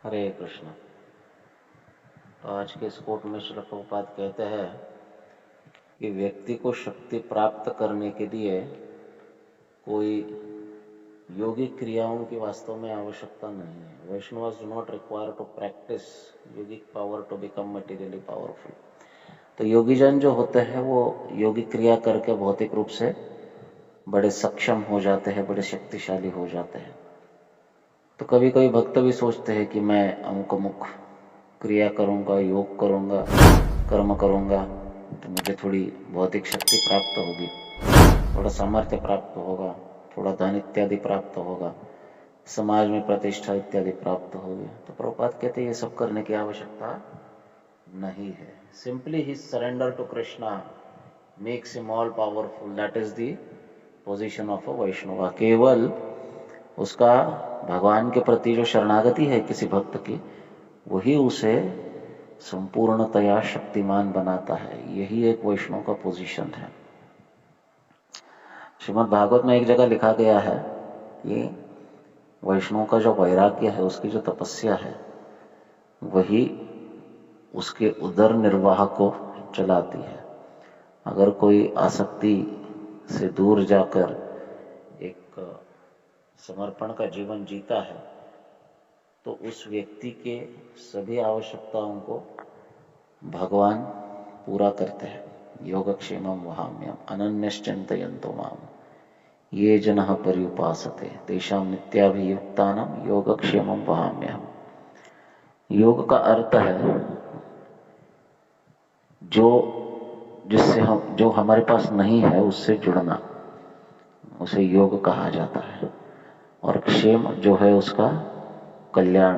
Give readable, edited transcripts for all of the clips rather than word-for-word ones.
हरे कृष्ण। तो आज के इस कोट में श्रील प्रभुपाद कहते हैं कि व्यक्ति को शक्ति प्राप्त करने के लिए कोई योगिक क्रियाओं की वास्तव में आवश्यकता नहीं है। Vaishnavas do not require to practise yogic power to become materially powerful. तो योगीजन जो होते हैं वो योगिक क्रिया करके भौतिक रूप से बड़े सक्षम हो जाते हैं, बड़े शक्तिशाली हो जाते हैं। तो कभी कभी भक्त भी सोचते हैं कि मैं अमुक अमुक क्रिया करूँगा, योग करूँगा, कर्म करूँगा तो मुझे थोड़ी भौतिक शक्ति प्राप्त होगी, थोड़ा सामर्थ्य प्राप्त होगा, थोड़ा धन इत्यादि प्राप्त होगा, समाज में प्रतिष्ठा इत्यादि प्राप्त होगी। तो प्रभुपाद कहते हैं ये सब करने की आवश्यकता नहीं है। सिंपली ही surrender to Krishna makes him all powerful. That is the position of a Vaishnava. केवल उसका भगवान के प्रति जो शरणागति है किसी भक्त की, वही उसे संपूर्णतया शक्तिमान बनाता है। यही एक वैष्णव का पोजीशन है। श्रीमद् भागवत में एक जगह लिखा गया है कि वैष्णव का जो वैराग्य है, उसकी जो तपस्या है, वही उसके उदर निर्वाह को चलाती है। अगर कोई आसक्ति से दूर जाकर एक समर्पण का जीवन जीता है तो उस व्यक्ति के सभी आवश्यकताओं को भगवान पूरा करते हैं। योगक्षेमं वहाम्यहम् अनन्यश्चिन्तयन्तो माम् ये जनः पर्युपासते तेषां नित्याभियुक्तानां योगक्षेमं वहाम्यहम्। योग का अर्थ है जो हमारे पास नहीं है उससे जुड़ना, उसे योग कहा जाता है। और क्षेम जो है उसका कल्याण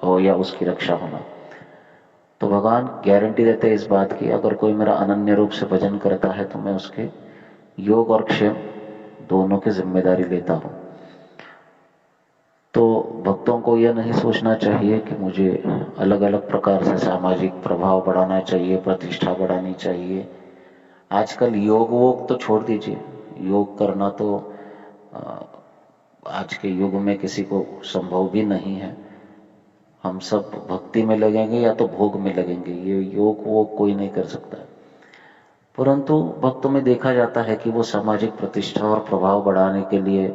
हो या उसकी रक्षा होना। तो भगवान गारंटी देते हैं इस बात की, अगर कोई मेरा अनन्य रूप से भजन करता है तो मैं उसके योग और क्षेम दोनों की जिम्मेदारी लेता हूं। तो भक्तों को यह नहीं सोचना चाहिए कि मुझे अलग अलग प्रकार से सामाजिक प्रभाव बढ़ाना चाहिए, प्रतिष्ठा बढ़ानी चाहिए। आजकल योग वोग तो छोड़ दीजिए, योग करना तो आज के युग में किसी को संभव भी नहीं है। हम सब भक्ति में लगेंगे या तो भोग में लगेंगे, ये योग वो कोई नहीं कर सकता। परंतु भक्तों में देखा जाता है कि वो सामाजिक प्रतिष्ठा और प्रभाव बढ़ाने के लिए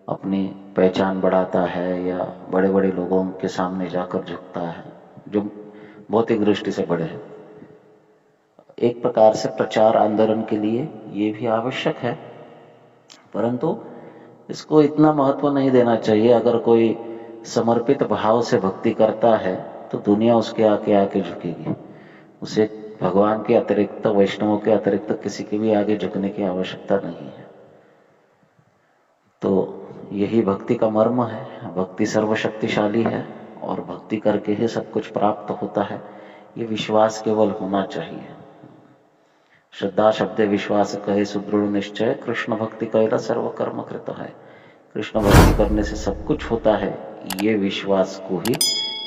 अपनी पहचान बढ़ाता है या बड़े बड़े लोगों के सामने जाकर झुकता है, जो भौतिक दृष्टि से बड़े हैं। एक प्रकार से प्रचार आंदोलन के लिए ये भी आवश्यक है, परंतु इसको इतना महत्व नहीं देना चाहिए। अगर कोई समर्पित भाव से भक्ति करता है तो दुनिया उसके आगे आके झुकेगी। उसे भगवान के अतिरिक्त, वैष्णवों के अतिरिक्त किसी के भी आगे झुकने की आवश्यकता नहीं है। तो यही भक्ति का मर्म है। भक्ति सर्वशक्तिशाली है और भक्ति करके ही सब कुछ प्राप्त होता है, ये विश्वास केवल होना चाहिए। श्रद्धा शब्द विश्वास कहे सुदृढ़ निश्चय, कृष्ण भक्ति कैला सर्व कर्म कृत है। कृष्ण भक्ति करने से सब कुछ होता है, ये विश्वास को ही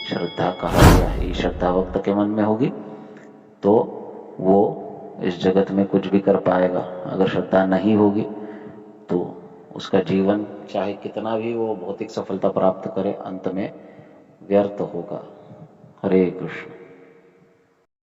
श्रद्धा कहा गया है। ये श्रद्धा भक्त के मन में होगी तो वो इस जगत में कुछ भी कर पाएगा। अगर श्रद्धा नहीं होगी तो उसका जीवन चाहे कितना भी वो भौतिक सफलता प्राप्त करे, अंत में व्यर्थ होगा। हरे कृष्ण।